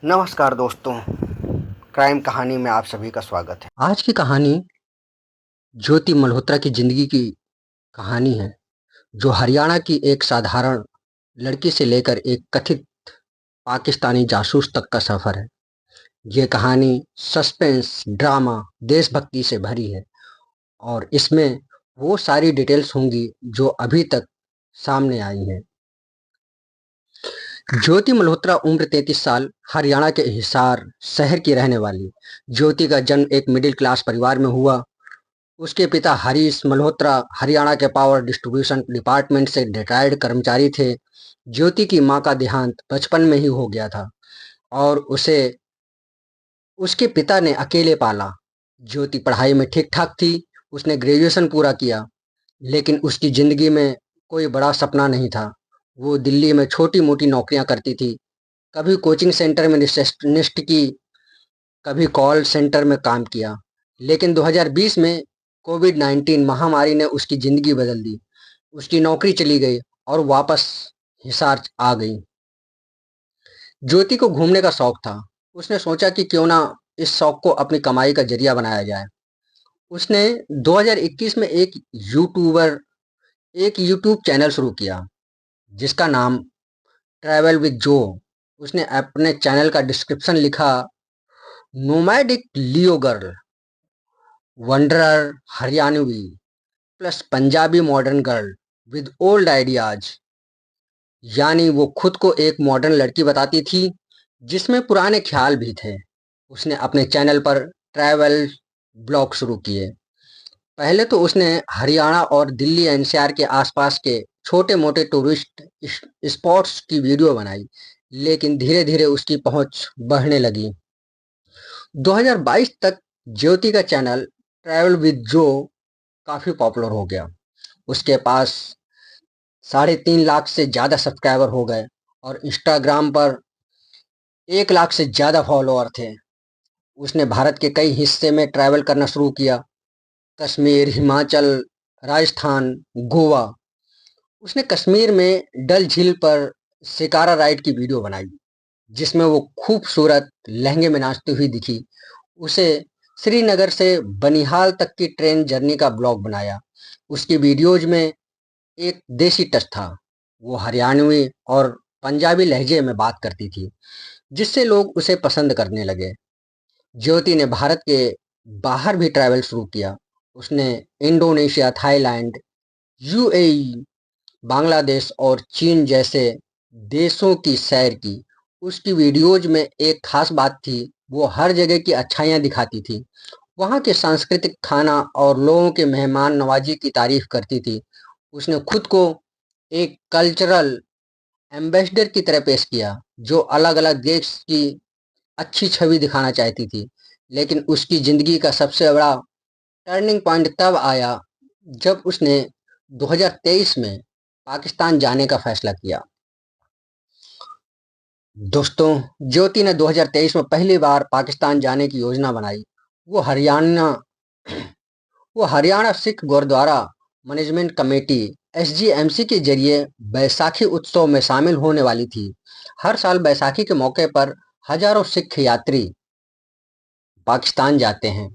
नमस्कार दोस्तों, क्राइम कहानी में आप सभी का स्वागत है। आज की कहानी ज्योति मल्होत्रा की ज़िंदगी की कहानी है, जो हरियाणा की एक साधारण लड़की से लेकर एक कथित पाकिस्तानी जासूस तक का सफ़र है। ये कहानी सस्पेंस, ड्रामा, देशभक्ति से भरी है और इसमें वो सारी डिटेल्स होंगी जो अभी तक सामने आई हैं। ज्योति मल्होत्रा उम्र 33 साल, हरियाणा के हिसार शहर की रहने वाली। ज्योति का जन्म एक मिडिल क्लास परिवार में हुआ। उसके पिता हरीश मल्होत्रा हरियाणा के पावर डिस्ट्रीब्यूशन डिपार्टमेंट से रिटायर्ड कर्मचारी थे। ज्योति की मां का देहांत बचपन में ही हो गया था और उसे उसके पिता ने अकेले पाला। ज्योति पढ़ाई में ठीक ठाक थी। उसने ग्रेजुएशन पूरा किया, लेकिन उसकी जिंदगी में कोई बड़ा सपना नहीं था। वो दिल्ली में छोटी मोटी नौकरियां करती थी। कभी कोचिंग सेंटर में रिसेप्शनिस्ट की, कभी कॉल सेंटर में काम किया। लेकिन 2020 में कोविड-19 महामारी ने उसकी ज़िंदगी बदल दी। उसकी नौकरी चली गई और वापस हिसार आ गई। ज्योति को घूमने का शौक था। उसने सोचा कि क्यों ना इस शौक को अपनी कमाई का जरिया बनाया जाए। उसने 2021 में एक यूट्यूब चैनल शुरू किया, जिसका नाम ट्रैवल विद जो। उसने अपने चैनल का डिस्क्रिप्शन लिखा, nomadic Leo girl, wanderer Haryanvi plus Punjabi modern girl with old ideas. यानी वो खुद को एक मॉडर्न लड़की बताती थी जिसमें पुराने ख्याल भी थे। उसने अपने चैनल पर ट्रैवल ब्लॉग शुरू किए। पहले तो उसने हरियाणा और दिल्ली एनसीआर के आसपास के छोटे मोटे टूरिस्ट स्पॉट्स की वीडियो बनाई, लेकिन धीरे धीरे उसकी पहुंच बढ़ने लगी। 2022 तक ज्योति का चैनल ट्रैवल विद जो काफ़ी पॉपुलर हो गया। उसके पास 3.5 लाख से ज़्यादा सब्सक्राइबर हो गए और इंस्टाग्राम पर 1 लाख से ज़्यादा फॉलोअर थे। उसने भारत के कई हिस्से में ट्रैवल करना शुरू किया, कश्मीर, हिमाचल, राजस्थान, गोवा। उसने कश्मीर में डल झील पर शिकारा राइड की वीडियो बनाई, जिसमें वो खूबसूरत लहंगे में नाचती हुई दिखी। उसे श्रीनगर से बनिहाल तक की ट्रेन जर्नी का ब्लॉग बनाया। उसकी वीडियोज में एक देसी टच था। वो हरियाणवी और पंजाबी लहजे में बात करती थी, जिससे लोग उसे पसंद करने लगे। ज्योति ने भारत के बाहर भी ट्रैवल शुरू किया। उसने इंडोनेशिया, थाईलैंड, यूएई, बांग्लादेश और चीन जैसे देशों की सैर की। उसकी वीडियोज में एक खास बात थी, वो हर जगह की अच्छाइयाँ दिखाती थी। वहाँ के सांस्कृतिक खाना और लोगों के मेहमान नवाजी की तारीफ करती थी। उसने खुद को एक कल्चरल एम्बेसडर की तरह पेश किया, जो अलग अलग देश की अच्छी छवि दिखाना चाहती थी। लेकिन उसकी ज़िंदगी का सबसे बड़ा टर्निंग पॉइंट तब आया जब उसने 2023 में पाकिस्तान जाने का फैसला किया। दोस्तों, ज्योति ने 2023 में पहली बार पाकिस्तान जाने की योजना बनाई। वो हरियाणा वो हरियाणा सिख गुरुद्वारा मैनेजमेंट कमेटी एसजीएमसी के जरिए बैसाखी उत्सव में शामिल होने वाली थी। हर साल बैसाखी के मौके पर हजारों सिख यात्री पाकिस्तान जाते हैं,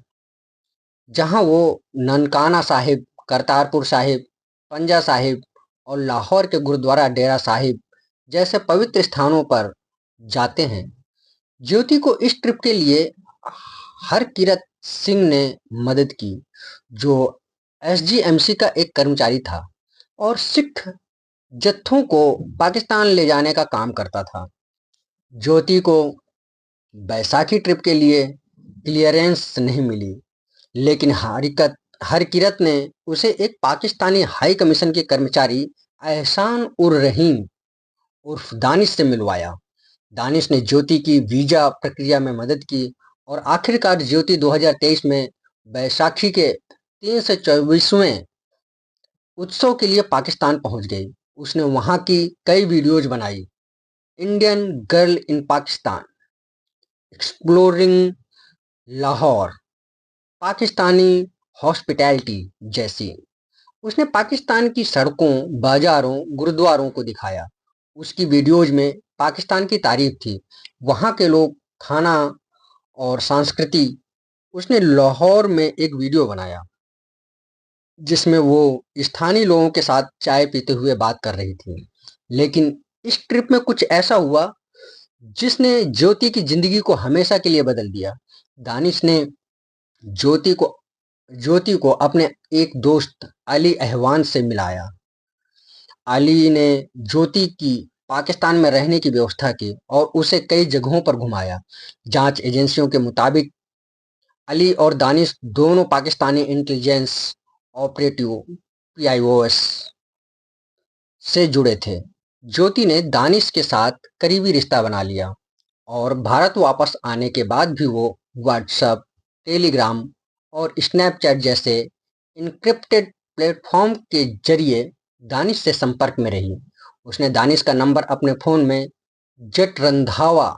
जहां वो ननकाना साहिब, करतारपुर साहिब, पंजा साहिब और लाहौर के गुरुद्वारा डेरा साहिब जैसे पवित्र स्थानों पर जाते हैं। ज्योति को इस ट्रिप के लिए हरकिरत सिंह ने मदद की, जो एसजीएमसी का एक कर्मचारी था और सिख जत्थों को पाकिस्तान ले जाने का काम करता था। ज्योति को बैसाखी ट्रिप के लिए क्लियरेंस नहीं मिली, लेकिन हरकिरत ने उसे एक पाकिस्तानी हाई कमीशन के कर्मचारी एहसान उर रहीम उर्फ दानिश से मिलवाया। दानिश ने ज्योति की वीजा प्रक्रिया में मदद की और आखिरकार ज्योति 2023 में बैसाखी के 324वें उत्सव के लिए पाकिस्तान पहुंच गई। उसने वहां की कई वीडियोज बनाई, Indian girl in Pakistan, exploring Lahore, Pakistani hospitality जैसी। उसने पाकिस्तान की सड़कों, बाजारों, गुरुद्वारों को दिखाया। उसकी वीडियोज में पाकिस्तान की तारीफ थी, वहाँ के लोग, खाना और संस्कृति। उसने लाहौर में एक वीडियो बनाया जिसमें वो स्थानीय लोगों के साथ चाय पीते हुए बात कर रही थी। लेकिन इस ट्रिप में कुछ ऐसा हुआ जिसने ज्योति की जिंदगी को हमेशा के लिए बदल दिया। दानिश ने ज्योति को ज्योति को अपने एक दोस्त अली अहवान से मिलाया। अली ने ज्योति की पाकिस्तान में रहने की व्यवस्था की और उसे कई जगहों पर घुमाया। जांच एजेंसियों के मुताबिक अली और दानिश दोनों पाकिस्तानी इंटेलिजेंस ऑपरेटिव पीआईओएस से जुड़े थे। ज्योति ने दानिश के साथ करीबी रिश्ता बना लिया और भारत वापस आने के बाद भी वो व्हाट्सएप, टेलीग्राम और स्नैपचैट जैसे इनक्रिप्टेड प्लेटफॉर्म के जरिए दानिश से संपर्क में रही। उसने दानिश का नंबर अपने फ़ोन में जट रंधावा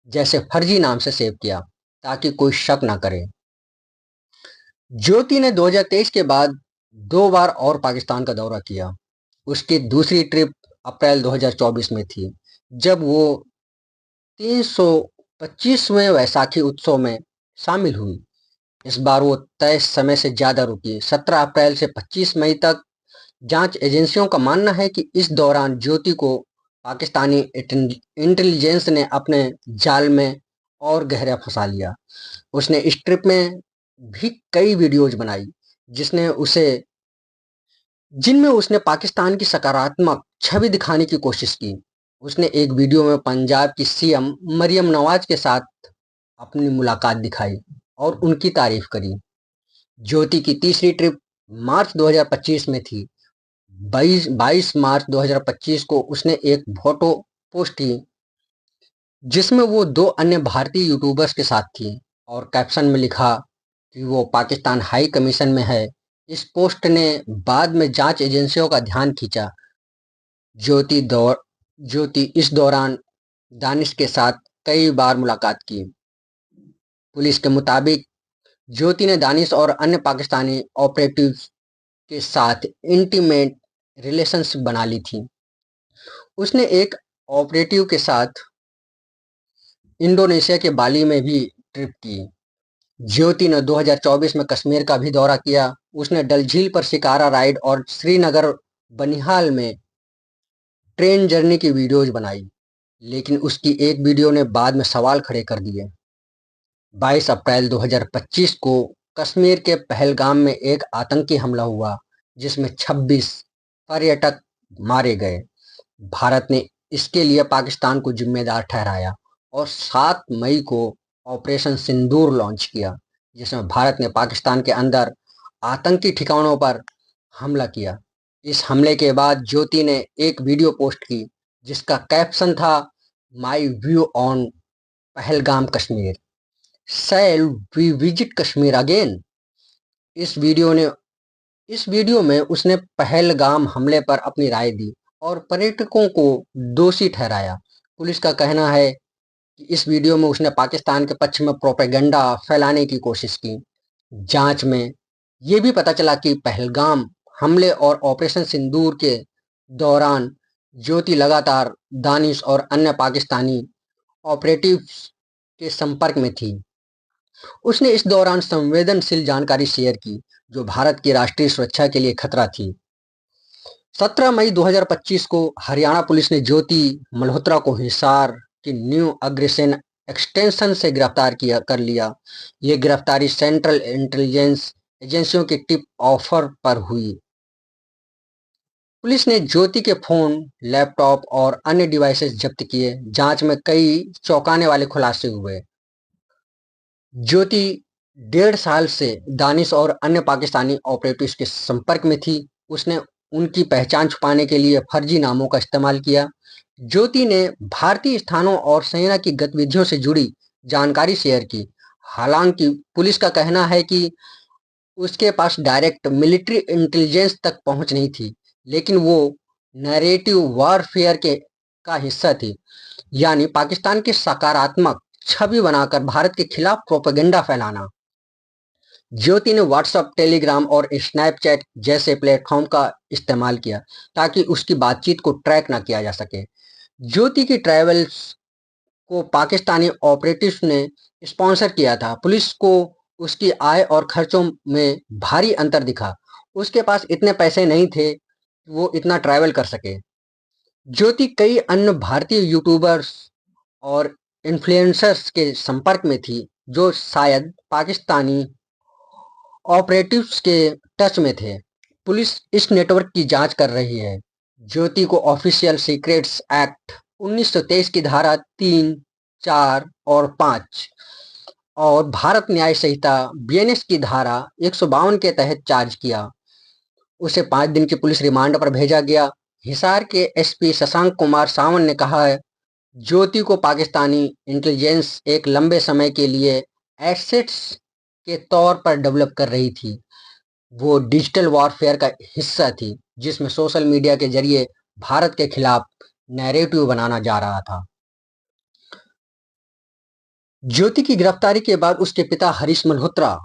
जैसे फर्जी नाम से सेव किया ताकि कोई शक न करे। ज्योति ने 2023 के बाद 2 बार और पाकिस्तान का दौरा किया। उसकी दूसरी ट्रिप अप्रैल 2024 में थी, जब वो 325वें वैसाखी उत्सव में शामिल हुई। इस बार वो तय समय से ज़्यादा रुकी, 17 अप्रैल से 25 मई तक। जांच एजेंसियों का मानना है कि इस दौरान ज्योति को पाकिस्तानी इंटेलिजेंस ने अपने जाल में और गहरा फंसा लिया। उसने इस ट्रिप में भी कई वीडियोज बनाई जिनमें उसने पाकिस्तान की सकारात्मक छवि दिखाने की कोशिश की। उसने एक वीडियो में पंजाब की सीएम मरियम नवाज के साथ अपनी मुलाकात दिखाई और उनकी तारीफ करी। ज्योति की तीसरी ट्रिप मार्च 2025 में थी। 22 मार्च 2025 को उसने एक फोटो पोस्ट की जिसमें वो 2 अन्य भारतीय यूट्यूबर्स के साथ थी और कैप्शन में लिखा कि वो पाकिस्तान हाई कमीशन में है। इस पोस्ट ने बाद में जांच एजेंसियों का ध्यान खींचा। ज्योति इस दौरान दानिश के साथ कई बार मुलाकात की। पुलिस के मुताबिक ज्योति ने दानिश और अन्य पाकिस्तानी ऑपरेटिव्स के साथ इंटीमेट रिलेशनशिप बना ली थी। उसने एक ऑपरेटिव के साथ इंडोनेशिया के बाली में भी ट्रिप की। ज्योति ने 2024 में कश्मीर का भी दौरा किया। उसने डल झील पर शिकारा राइड और श्रीनगर बनिहाल में ट्रेन जर्नी की वीडियोज बनाई, लेकिन उसकी एक वीडियो ने बाद में सवाल खड़े कर दिए। 22 अप्रैल 2025 को कश्मीर के पहलगाम में एक आतंकी हमला हुआ जिसमें 26 पर्यटक मारे गए। भारत ने इसके लिए पाकिस्तान को जिम्मेदार ठहराया और 7 मई को ऑपरेशन सिंदूर लॉन्च किया, जिसमें भारत ने पाकिस्तान के अंदर आतंकी ठिकानों पर हमला किया। इस हमले के बाद ज्योति ने एक वीडियो पोस्ट की जिसका कैप्शन था my view on Pahalgam Kashmir, shall we visit Kashmir again. इस वीडियो में उसने पहलगाम हमले पर अपनी राय दी और पर्यटकों को दोषी ठहराया। पुलिस का कहना है कि इस वीडियो में उसने पाकिस्तान के पक्ष में प्रोपेगेंडा फैलाने की कोशिश की। जांच में ये भी पता चला कि पहलगाम हमले और ऑपरेशन सिंदूर के दौरान ज्योति लगातार दानिश और अन्य पाकिस्तानी ऑपरेटिव्स के संपर्क में थी। उसने इस दौरान संवेदनशील जानकारी शेयर की जो भारत की राष्ट्रीय सुरक्षा के लिए खतरा थी। 17 मई 2025 को हरियाणा पुलिस ने ज्योति मल्होत्रा को हिसार की न्यू अग्रेसन एक्सटेंशन से गिरफ्तार कर लिया। ये गिरफ्तारी सेंट्रल इंटेलिजेंस एजेंसियों की टिप ऑफर पर हुई। पुलिस ने ज्योति के फोन, लैपटॉप और अन्य डिवाइसेस जब्त किए। जांच में कई चौंकाने वाले खुलासे हुए। ज्योति 1.5 साल से दानिश और अन्य पाकिस्तानी ऑपरेटिव्स के संपर्क में थी। उसने उनकी पहचान छुपाने के लिए फर्जी नामों का इस्तेमाल किया। ज्योति ने भारतीय स्थानों और सेना की गतिविधियों से जुड़ी जानकारी शेयर की। हालांकि पुलिस का कहना है कि उसके पास डायरेक्ट मिलिट्री इंटेलिजेंस तक पहुंच नहीं थी, लेकिन वो नैरेटिव वॉरफेयर का हिस्सा थी, यानी पाकिस्तान की सकारात्मक छवि बनाकर भारत के खिलाफ प्रोपेगेंडा फैलाना। ज्योति ने व्हाट्सएप, टेलीग्राम और स्नैपचैट जैसे प्लेटफॉर्म का इस्तेमाल किया ताकि उसकी बातचीत को ट्रैक न किया जा सके। ज्योति की ट्रैवल्स को पाकिस्तानी ऑपरेटिव्स ने स्पॉन्सर किया था। पुलिस को उसकी आय और खर्चों में भारी अंतर दिखा। उसके पास इतने पैसे नहीं थे कि वो इतना ट्रैवल कर सके। ज्योति कई अन्य भारतीय यूट्यूबर्स और इन्फ्लुएंसर्स के संपर्क में थी, जो शायद पाकिस्तानी ऑपरेटिव्स के टच में थे। पुलिस इस नेटवर्क की जांच कर रही है। ज्योति को ऑफिशियल सीक्रेट्स एक्ट 1923 की धारा 3, 4 और 5 और भारत न्याय संहिता बीएनएस की धारा 152 के तहत चार्ज किया। उसे 5 दिन की पुलिस रिमांड पर भेजा गया। हिसार के एसपी शशांक कुमार सावंत ने कहा है, ज्योति को पाकिस्तानी इंटेलिजेंस एक लंबे समय के लिए एसेट्स के तौर पर डेवलप कर रही थी। वो डिजिटल वॉरफेयर का हिस्सा थी, जिसमें सोशल मीडिया के जरिए भारत के खिलाफ नैरेटिव बनाना जा रहा था। ज्योति की गिरफ्तारी के बाद उसके पिता हरीश मल्होत्रा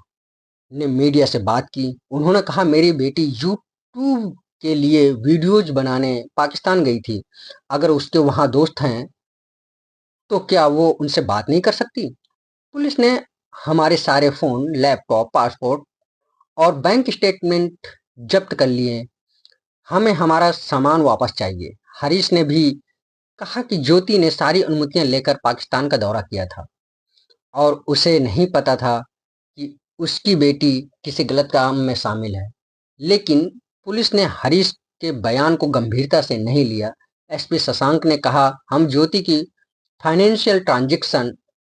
ने मीडिया से बात की। उन्होंने कहा, मेरी बेटी यूट्यूब के लिए वीडियोज बनाने पाकिस्तान गई थी। अगर उसके वहां दोस्त हैं तो क्या वो उनसे बात नहीं कर सकती? पुलिस ने हमारे सारे फोन, लैपटॉप, पासपोर्ट और बैंक स्टेटमेंट जब्त कर लिए। हमें हमारा सामान वापस चाहिए। हरीश ने भी कहा कि ज्योति ने सारी अनुमतियां लेकर पाकिस्तान का दौरा किया था और उसे नहीं पता था कि उसकी बेटी किसी गलत काम में शामिल है। लेकिन पुलिस ने हरीश के बयान को गंभीरता से नहीं लिया। एसपी शशांक ने कहा, हम ज्योति की फाइनेंशियल ट्रांजैक्शन,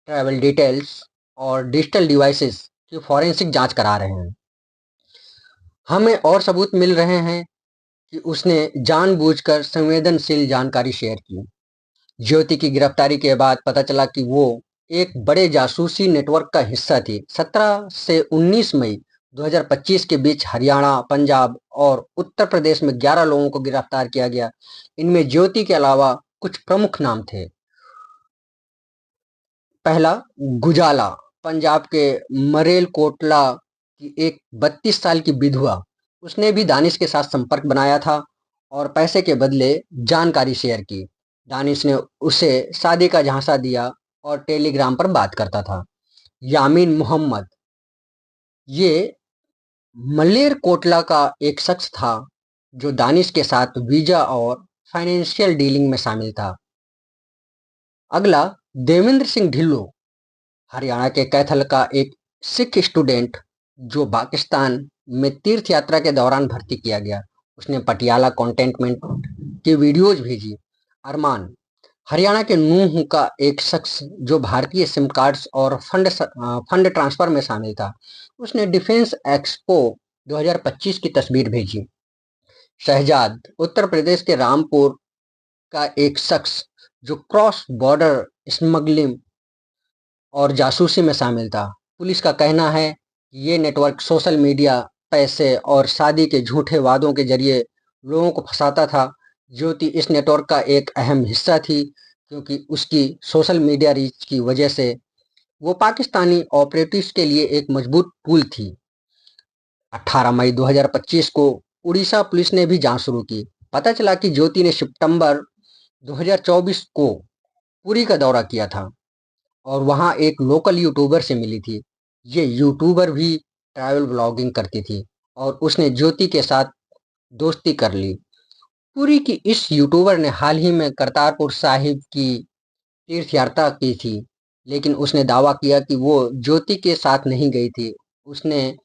ट्रैवल डिटेल्स और डिजिटल डिवाइसेस की फॉरेंसिक जांच करा रहे हैं। हमें और सबूत मिल रहे हैं कि उसने जानबूझकर संवेदनशील जानकारी शेयर की। ज्योति की गिरफ्तारी के बाद पता चला कि वो एक बड़े जासूसी नेटवर्क का हिस्सा थी। 17 से 19 मई 2025 के बीच हरियाणा, पंजाब और उत्तर प्रदेश में 11 लोगों को गिरफ्तार किया गया। इनमें ज्योति के अलावा कुछ प्रमुख नाम थे। पहला, गुजाला, पंजाब के मरेलकोटला की एक 32 साल की विधवा। उसने भी दानिश के साथ संपर्क बनाया था और पैसे के बदले जानकारी शेयर की। दानिश ने उसे शादी का झांसा दिया और टेलीग्राम पर बात करता था। यामीन मोहम्मद, ये मलेरकोटला का एक शख्स था जो दानिश के साथ वीजा और फाइनेंशियल डीलिंग में शामिल था। अगला, देवेंद्र सिंह ढिल्लों, हरियाणा के कैथल का एक सिख स्टूडेंट जो पाकिस्तान में तीर्थ यात्रा के दौरान भर्ती किया गया। उसने पटियाला कंटेनमेंट की वीडियोज भेजी। अरमान, हरियाणा के नूंह का एक शख्स जो भारतीय सिम कार्ड्स और फंड ट्रांसफर में शामिल था। उसने डिफेंस एक्सपो 2025 की तस्वीर भेजी। शहजाद, उत्तर प्रदेश के रामपुर का एक शख्स जो क्रॉस बॉर्डर स्मगलिंग और जासूसी में शामिल था। पुलिस का कहना है कि ये नेटवर्क सोशल मीडिया, पैसे और शादी के झूठे वादों के जरिए लोगों को फंसाता था। ज्योति इस नेटवर्क का एक अहम हिस्सा थी, क्योंकि उसकी सोशल मीडिया रीच की वजह से वो पाकिस्तानी ऑपरेटिव्स के लिए एक मजबूत टूल थी। 18 मई 2025 को उड़ीसा पुलिस ने भी जांच शुरू की। पता चला कि ज्योति ने सितंबर 2024 को पुरी का दौरा किया था और वहां एक लोकल यूट्यूबर से मिली थी। ये यूट्यूबर भी ट्रैवल ब्लॉगिंग करती थी और उसने ज्योति के साथ दोस्ती कर ली। पुरी की इस यूट्यूबर ने हाल ही में करतारपुर साहिब की तीर्थ यात्रा की थी, लेकिन उसने दावा किया कि वो ज्योति के साथ नहीं गई थी। उसने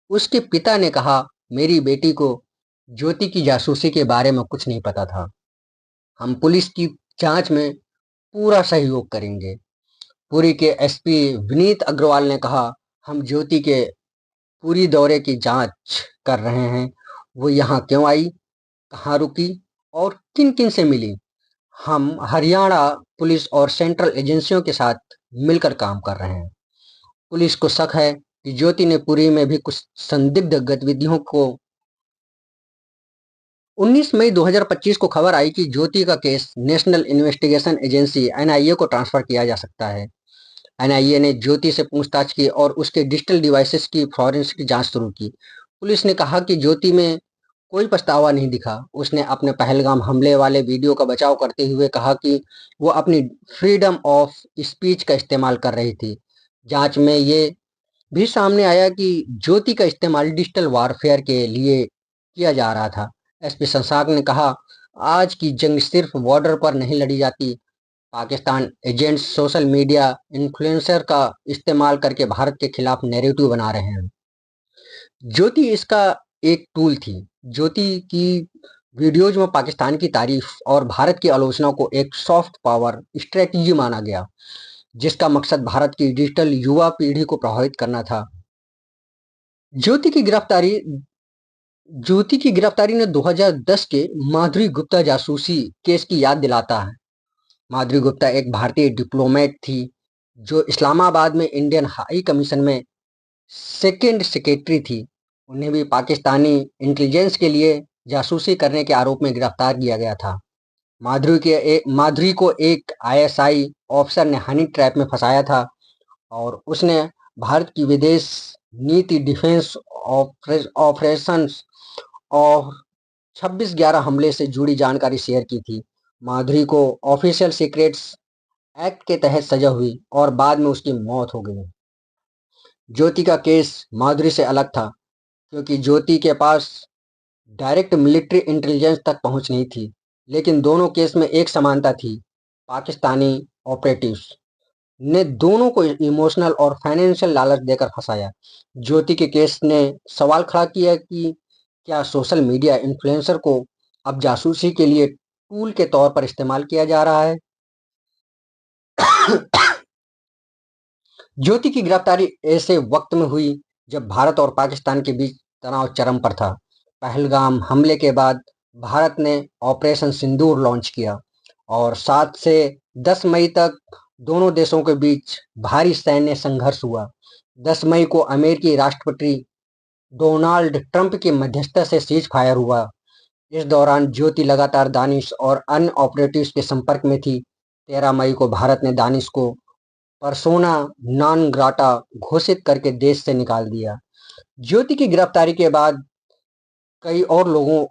उसके पिता ने कहा, मेरी बेटी को ज्योति की जासूसी के बारे में कुछ नहीं पता था। हम पुलिस की जांच में पूरा सहयोग करेंगे। पुरी के एसपी विनीत अग्रवाल ने कहा, हम ज्योति के पूरी दौरे की जांच कर रहे हैं। वो यहाँ क्यों आई, कहाँ रुकी और किन किन से मिली। हम हरियाणा पुलिस और सेंट्रल एजेंसियों के साथ मिलकर काम कर रहे हैं। पुलिस को शक है कि ज्योति ने पुरी में भी कुछ संदिग्ध गतिविधियों को 19 मई 2025 को खबर आई कि ज्योति का case national investigation agency NIA को ट्रांसफर किया जा सकता है। एनआईए ने ज्योति से पूछताछ की और उसके डिजिटल डिवाइसेस की फॉरेंसिक जांच शुरू की। पुलिस ने कहा कि ज्योति में कोई पछतावा नहीं दिखा। उसने अपने पहलगाम हमले वाले वीडियो का बचाव करते हुए कहा कि वो अपनी फ्रीडम ऑफ स्पीच का इस्तेमाल कर रही थी। जांच में ये भी सामने आया कि ज्योति का इस्तेमाल डिजिटल वॉरफेयर के लिए किया जा रहा था। एसपी शशांक ने कहा, आज की जंग सिर्फ बॉर्डर पर नहीं लड़ी जाती। Pakistan agents social media influencer का इस्तेमाल करके भारत के खिलाफ नैरेटिव बना रहे हैं। ज्योति इसका एक टूल थी। ज्योति की वीडियोज में पाकिस्तान की तारीफ और भारत की आलोचना को एक सॉफ्ट पावर स्ट्रेटजी माना गया, जिसका मकसद भारत की डिजिटल युवा पीढ़ी को प्रभावित करना था। ज्योति की गिरफ्तारी ज्योति की गिरफ्तारी ने 2010 के माधुरी गुप्ता जासूसी केस की याद दिलाता है। माधुरी गुप्ता एक भारतीय डिप्लोमेट थी जो इस्लामाबाद में इंडियन हाई कमीशन में सेकेंड सेक्रेटरी थी। उन्हें भी पाकिस्तानी इंटेलिजेंस के लिए जासूसी करने के आरोप में गिरफ्तार किया गया था। माधुरी को एक आईएसआई ऑफिसर ने हनी ट्रैप में फंसाया था और उसने भारत की विदेश नीति, डिफेंस ऑपरेशंस और 26/11 हमले से जुड़ी जानकारी शेयर की थी। माधुरी को ऑफिशियल सीक्रेट्स एक्ट के तहत सजा हुई और बाद में उसकी मौत हो गई। ज्योति का केस माधुरी से अलग था क्योंकि ज्योति के पास डायरेक्ट मिलिट्री इंटेलिजेंस तक पहुंच नहीं थी, लेकिन दोनों केस में एक समानता थी। पाकिस्तानी ऑपरेटिव्स ने दोनों को इमोशनल और फाइनेंशियल लालच देकर फंसाया। ज्योति के केस ने सवाल खड़ा किया कि क्या सोशल मीडिया इन्फ्लुएंसर को अब जासूसी के लिए टूल के तौर पर इस्तेमाल किया जा रहा है। ज्योति की गिरफ्तारी ऐसे वक्त में हुई जब भारत और पाकिस्तान के बीच तनाव चरम पर था। पहलगाम हमले के बाद भारत ने ऑपरेशन सिंदूर लॉन्च किया और 7 से 10 मई तक दोनों देशों के बीच भारी सैन्य संघर्ष हुआ। 10 मई को अमेरिकी राष्ट्रपति डोनाल्ड ट्रंप की मध्यस्थता से सीज फायर हुआ। इस दौरान ज्योति लगातार दानिश और अन्य ऑपरेटिव्स के संपर्क में थी। 13 मई को भारत ने दानिश को पर्सोना नॉन ग्राटा घोषित करके देश से निकाल दिया। ज्योति की गिरफ्तारी के बाद कई और लोगों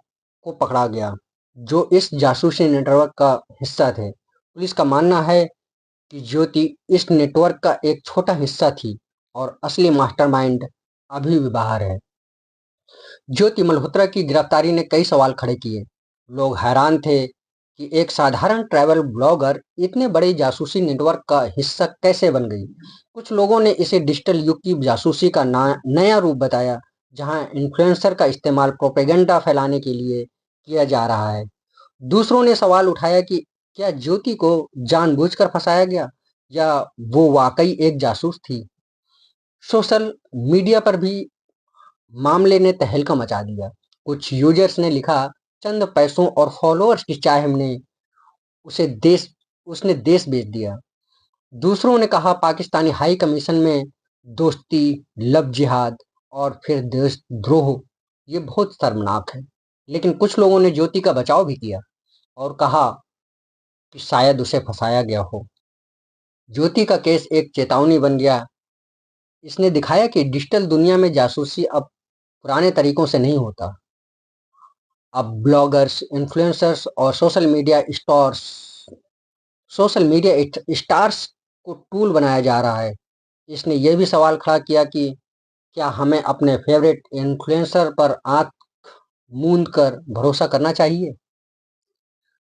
को पकड़ा गया जो इस जासूसी नेटवर्क का हिस्सा थे। पुलिस का मानना है कि ज्योति इस नेटवर्क का एक छोटा हिस्सा थी और असली मास्टरमाइंड अभी भी बाहर है। ज्योति मल्होत्रा की गिरफ्तारी ने कई सवाल खड़े किए। लोग हैरान थे कि एक साधारण ट्रैवल ब्लॉगर इतने बड़े जासूसी नेटवर्क का हिस्सा कैसे बन गई। कुछ लोगों ने इसे डिजिटल युग की जासूसी का नया रूप बताया, जहां इन्फ्लुएंसर का इस्तेमाल प्रोपेगेंडा फैलाने के लिए किया जा रहा है। दूसरों ने सवाल उठाया कि क्या ज्योति को जानबूझकर फंसाया गया या वो वाकई एक जासूस थी। सोशल मीडिया पर भी मामले ने तहलका मचा दिया। कुछ यूजर्स ने लिखा, चंद पैसों और फॉलोअर्स की चाह में उसे देश उसने देश बेच दिया। दूसरों ने कहा, पाकिस्तानी हाई कमीशन में दोस्ती, लव जिहाद और फिर देशद्रोह, ये बहुत शर्मनाक है। लेकिन कुछ लोगों ने ज्योति का बचाव भी किया और कहा कि शायद उसे फंसाया गया हो। ज्योति का केस एक चेतावनी बन गया। इसने दिखाया कि डिजिटल दुनिया में जासूसी अब पुराने तरीकों से नहीं होता। अब ब्लॉगर्स, इन्फ्लुएंसर्स और सोशल मीडिया स्टार्स को टूल बनाया जा रहा है। इसने यह भी सवाल खड़ा किया कि क्या हमें अपने फेवरेट इन्फ्लुएंसर पर आंख मूंद कर भरोसा करना चाहिए।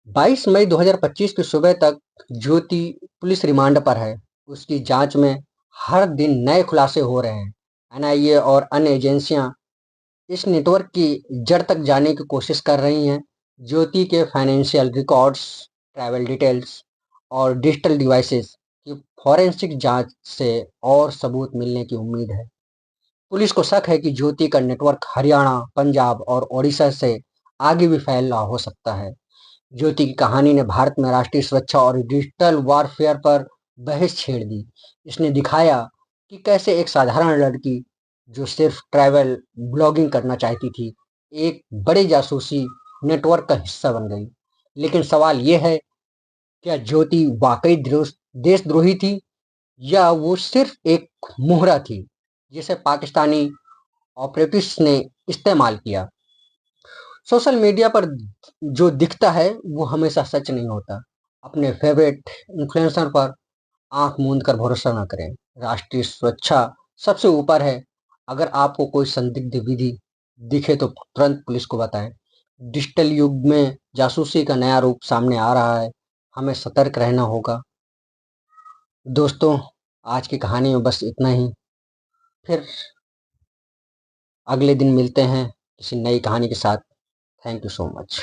22 मई 2025 की सुबह तक ज्योति पुलिस रिमांड पर है। उसकी जांच में हर दिन नए खुलासे हो रहे हैं। एनआईए और अन्य एजेंसियां इस नेटवर्क की जड़ तक जाने की कोशिश कर रही हैं। ज्योति के फाइनेंशियल रिकॉर्ड्स, ट्रैवल डिटेल्स और डिजिटल डिवाइसेस की फॉरेंसिक जांच से और सबूत मिलने की उम्मीद है। पुलिस को शक है कि ज्योति का नेटवर्क हरियाणा, पंजाब और ओडिशा से आगे भी फैला हो सकता है। ज्योति की कहानी ने भारत में राष्ट्रीय सुरक्षा और डिजिटल वॉरफेयर पर बहस छेड़ दी। इसने दिखाया कि कैसे एक साधारण लड़की जो सिर्फ ट्रैवल ब्लॉगिंग करना चाहती थी, एक बड़े जासूसी नेटवर्क का हिस्सा बन गई। लेकिन सवाल यह है, क्या ज्योति वाकई देशद्रोही थी या वो सिर्फ एक मोहरा थी जिसे पाकिस्तानी ऑपरेटिव्स ने इस्तेमाल किया। सोशल मीडिया पर जो दिखता है वो हमेशा सच नहीं होता। अपने फेवरेट इन्फ्लुएंसर पर आंख मूंद कर भरोसा न करें। राष्ट्रीय सुरक्षा सबसे ऊपर है। अगर आपको कोई संदिग्ध विधि दिखे तो तुरंत पुलिस को बताएं। डिजिटल युग में जासूसी का नया रूप सामने आ रहा है, हमें सतर्क रहना होगा। दोस्तों, आज की कहानी में बस इतना ही। फिर अगले दिन मिलते हैं किसी नई कहानी के साथ। Thank you so much.